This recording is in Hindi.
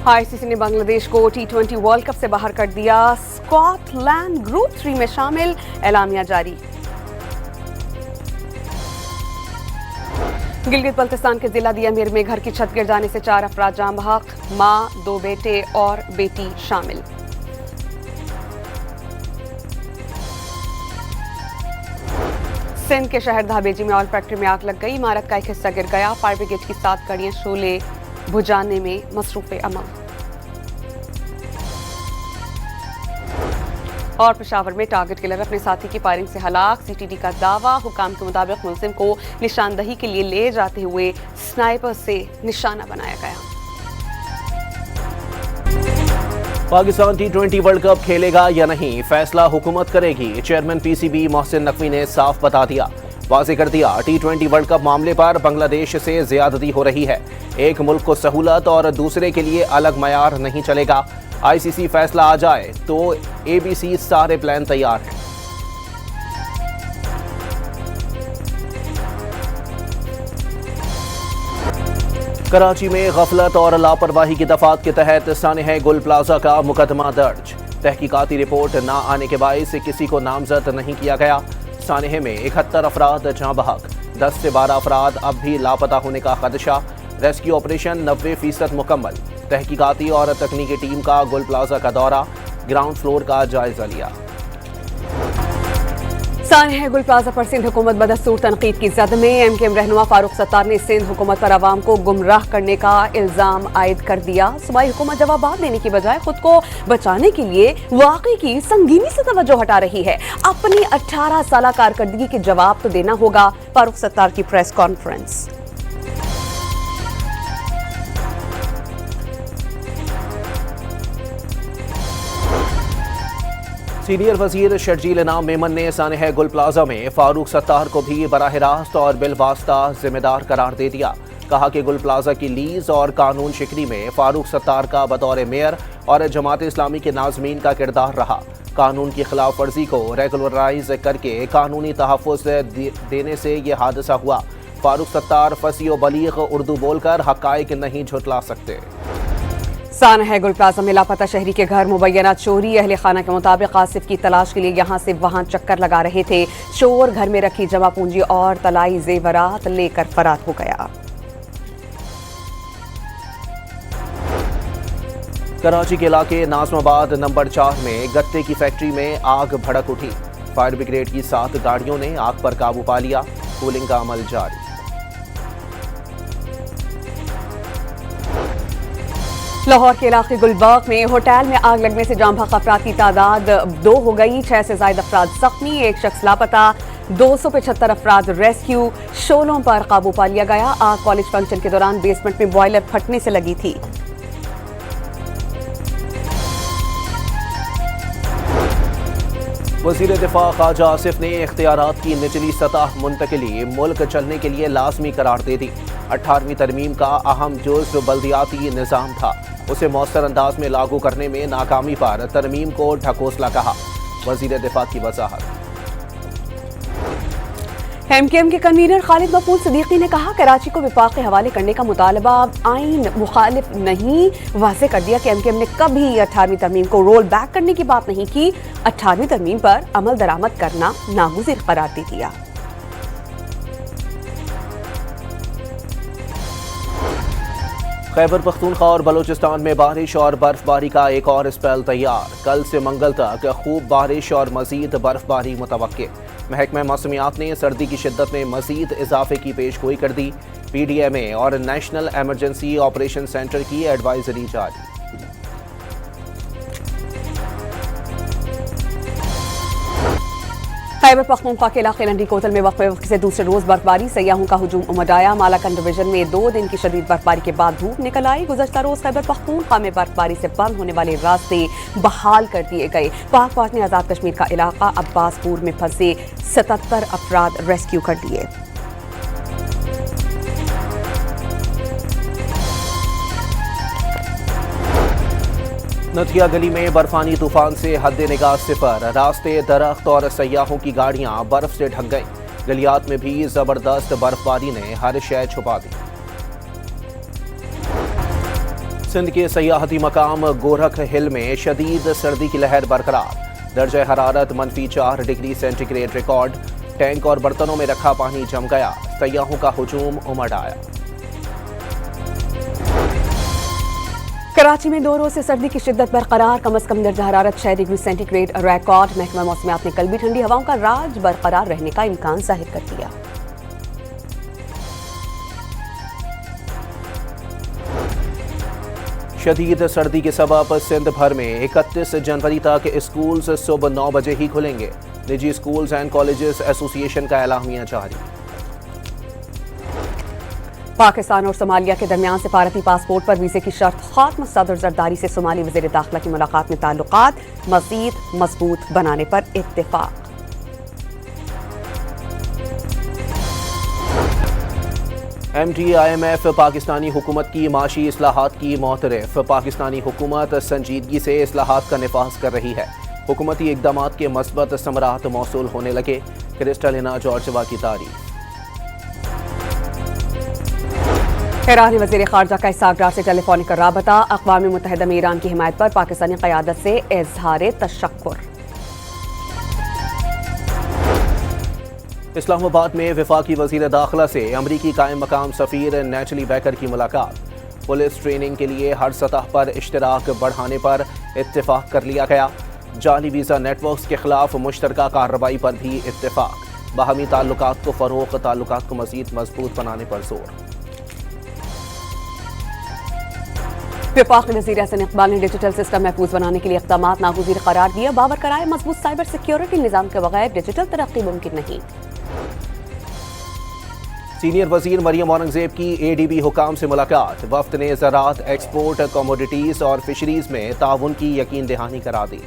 आईसीसी ने बांग्लादेश को T20 वर्ल्ड कप से बाहर कर दिया। स्कॉटलैंड ग्रुप 3 में शामिल, एलामिया जारी। गिलगित बल्तिस्तान के जिला दियामीर में घर की छत गिर जाने से 4 अफराद जान बहक, मां, 2 बेटे और बेटी शामिल। सिंध के शहर धाबेजी में ऑयल फैक्ट्री में आग लग गई। इमारत का एक हिस्सा गिर गया। फायर ब्रिगेड की 7 गाड़ियां शोले बुझाने में मसरूफ अमल। और पेशावर में टारगेट किलर अपने साथी की फायरिंग से हलाक। सीटीडी का दावा, हुकाम के मुताबिक मुलजिम को निशानदही के लिए ले जाते हुए स्नाइपर से निशाना बनाया गया। पाकिस्तान T20 वर्ल्ड कप खेलेगा या नहीं, फैसला हुकूमत करेगी। चेयरमैन पीसीबी मोहसिन नकवी ने साफ बता दिया, वाज़ेह कर दिया, T20 वर्ल्ड कप मामले पर बांग्लादेश से ज्यादती हो रही है। एक मुल्क को सहूलत और दूसरे के लिए अलग मयार नहीं चलेगा। आईसीसी फैसला आ जाए तो एबीसी सारे प्लान तैयार हैं। कराची में गफलत और लापरवाही की दफात के तहत सानेह गुल प्लाजा का मुकदमा दर्ज। तहकीकाती रिपोर्ट न आने के बायस किसी को नामजद नहीं किया गया। सानेह में 71 अफराद जाँ बहक, 10 से 12 अफराद अब भी लापता होने का खदशा। रेस्क्यू ऑपरेशन 90% मुकम्मल। तहकीकाती और तकनीकी टीम का गुल प्लाजा का दौरा, ग्राउंड फ्लोर का जायजा लिया। सानेह गुल प्लाजा पर सिंध हुकूमत बदस्तूर तनकीद की जद में। एमकेएम रहनुमा फारूक सत्तार ने सिंध हुकूमत पर आवाम को गुमराह करने का इल्जाम आयद कर दिया। सूबाई हुकूमत जवाब देने की बजाय खुद को बचाने के लिए वाकई की संगीनी से तवज्जो हटा रही है। अपनी 18 साल कारकर्दगी के जवाब तो देना होगा। फारूक सत्तार की प्रेस कॉन्फ्रेंस। सीनियर वजीर शर्जील इनाम मेमन ने सानेह गुल प्लाजा में फारूक सत्तार को भी बराह रास्त और बिलवास्ता जिम्मेदार करार दे दिया। कहा कि गुल प्लाजा की लीज और कानून शिकनी में फारूक सत्तार का बतौर मेयर और जमात इस्लामी के नाजमीन का किरदार रहा। कानून की खिलाफ वर्जी को रेगुलराइज करके कानूनी तहफ़्फ़ुज़ देने से ये हादसा हुआ। फारूक सत्तार फसी व बलीग उर्दू बोलकर हक़ाइक़ नहीं झुटला सकते। सानेह गुल प्लाजा में लापता शहरी के घर मुबैना चोरी। अहले खाना के मुताबिक आसिफ की तलाश के लिए यहां से वहां चक्कर लगा रहे थे। चोर घर में रखी जमा पूंजी और तलाई जेवरात लेकर फरार हो गया। कराची के इलाके नाज़माबाद नंबर 4 में गत्ते की फैक्ट्री में आग भड़क उठी। फायर ब्रिगेड की 7 गाड़ियों ने आग पर काबू पा लिया। कूलिंग का अमल जारी। लाहौर के इलाके गुलबर्ग में होटल में आग लगने से जाम बहक अफराद की तादाद 2 हो गई। 6 से ज्यादा अफराद जख्मी, एक शख्स लापता। 275 अफराद रेस्क्यू, शोलों पर काबू पा लिया गया। आग कॉलेज फंक्शन के दौरान बेसमेंट में बॉयलर फटने से लगी थी। वज़ीर दिफा ख्वाजा आसिफ ने इख्तियारात की निचली सतह मुंतकिली मुल्क चलने के लिए लाजमी करार दे दी। 18वीं तरमीम का अहम जुज़्व बल्दियाती निज़ाम था, उसे मौसर अंदाज में लागू करने में नाकामी पर तरमीम को ढकोसला कहा। वज़ीर दिफा की वजाहत। एमकेएम के कन्वीनर खालिद मकबूल सिद्दीकी ने कहा, कराची को विफाक के हवाले करने का मुतालबा आइन मुखालिफ नहीं। वाज़ेह कर दिया कि एमकेएम ने कभी 18वीं तरमीम को रोल बैक करने की बात नहीं की। 18वीं तरमीम पर अमल दरामद करना नागुज़िर करार दे दिया। खैबर पख्तूनख्वा और बलूचिस्तान में बारिश और बर्फबारी का एक और स्पेल तैयार। कल से मंगल तक खूब बारिश और मजीद बर्फबारी मुतवक्के। महकमा मौसमियात ने सर्दी की शिद्दत में मजीद इजाफे की पेशगोई कर दी। पीडीएमए और नेशनल एमरजेंसी ऑपरेशन सेंटर की एडवाइजरी जारी। खैबर पख्तूनख्वा के इलाके लंडी कोतल में वक्त से दूसरे रोज बर्फबारी, सयाहों का हुजूम उमड़ आया। मालाकंड डिवीजन में 2 दिन की शदीद बर्फबारी के बाद धूप निकल आई। गुज़श्ता रोज खैबर पख्तूनख्वा में बर्फबारी से बंद होने वाले रास्ते बहाल कर दिए गए। पाक फौज ने आज़ाद कश्मीर का इलाका अब्बासपुर में फंसे 77 अफराद रेस्क्यू कर लिए। नथिया गली में बर्फानी तूफान से हद निगाह सिफर। रास्ते, दरख्त और सयाहों की गाड़ियां बर्फ से ढक गईं। गलियात में भी जबरदस्त बर्फबारी ने हर शय छुपा दी। सिंध के सयाहती मकाम गोरख हिल में शदीद सर्दी की लहर बरकरार। दर्जा हरारत -4 डिग्री सेंटीग्रेड रिकॉर्ड। टैंक और बर्तनों में रखा पानी जम गया। सयाहों का हुजूम उमड़ आया। कराची में 2 रोज से सर्दी की शिद्दत बरकरार। कम से कम दर्जा हरारत 6 डिग्री सेंटीग्रेड रिकॉर्ड। महकमा मौसमियात ने कल भी ठंडी हवाओं का राज बरकरार रहने का इम्कान जाहिर कर दिया। शदीद सर्दी के सबब सिंध भर में 31 जनवरी तक स्कूल सुबह 9 बजे ही खुलेंगे। निजी स्कूल्स एंड कॉलेजेस एसोसिएशन का एलामिया जारी। पाकिस्तान और सोमालिया के दरमियान सिफारती पासपोर्ट पर वीजे की शर्त खत्म। सदर जरदारी से सोमाली वज़ीर दाखिला की मुलाकात में ताल्लुकात मज़ीद मजबूत बनाने पर इत्तेफाक। MT-IMF पाकिस्तानी हुकूमत की माशी इस्लाहात की मोतरफ। पाकिस्तानी हुकूमत संजीदगी से इस्लाहात का निफाज कर रही है। हुकूमती इकदामात के मस्बत समरात मौसूल होने लगे। क्रिस्टलिना जॉर्जवा की तारीफ। ईरानी वज़ीर ख़ारजा का इस्साकडार से टेलीफोनिक राबता। अक़वाम मुत्तहिदा में ईरान की हिमायत पर पाकिस्तानी क़यादत से इज़हार तशक्कुर। इस्लामाबाद में वफाकी वज़ीर दाखिला से अमरीकी कायम मकाम सफ़ीर नेटली बैकर की मुलाकात। पुलिस ट्रेनिंग के लिए हर सतह पर इश्तराक बढ़ाने पर इत्तेफाक कर लिया गया। जाली वीज़ा नेटवर्क्स के खिलाफ मुश्तरका कार्रवाई पर भी इत्तेफाक। बाहमी ताल्लुकात को फ़रोग़, ताल्लुकात को मज़ीद मजबूत बनाने पर जोर। वफाकी वज़ीर हसन इकबाल ने डिजिटल सिस्टम महफूज बनाने के लिए इक़दामात नागुज़ीर करार दिया। बावर कराए मजबूत साइबर सिक्योरिटी निज़ाम के बगैर डिजिटल तरक्की मुमकिन नहीं। सीनियर वज़ीर मरियम औरंगज़ेब की ADB हुकाम से मुलाकात। वफ़द ने ज़राअत, एक्सपोर्ट, कमोडिटीज़ और फिशरीज़ में ताउन की यकीन दहानी करा दी।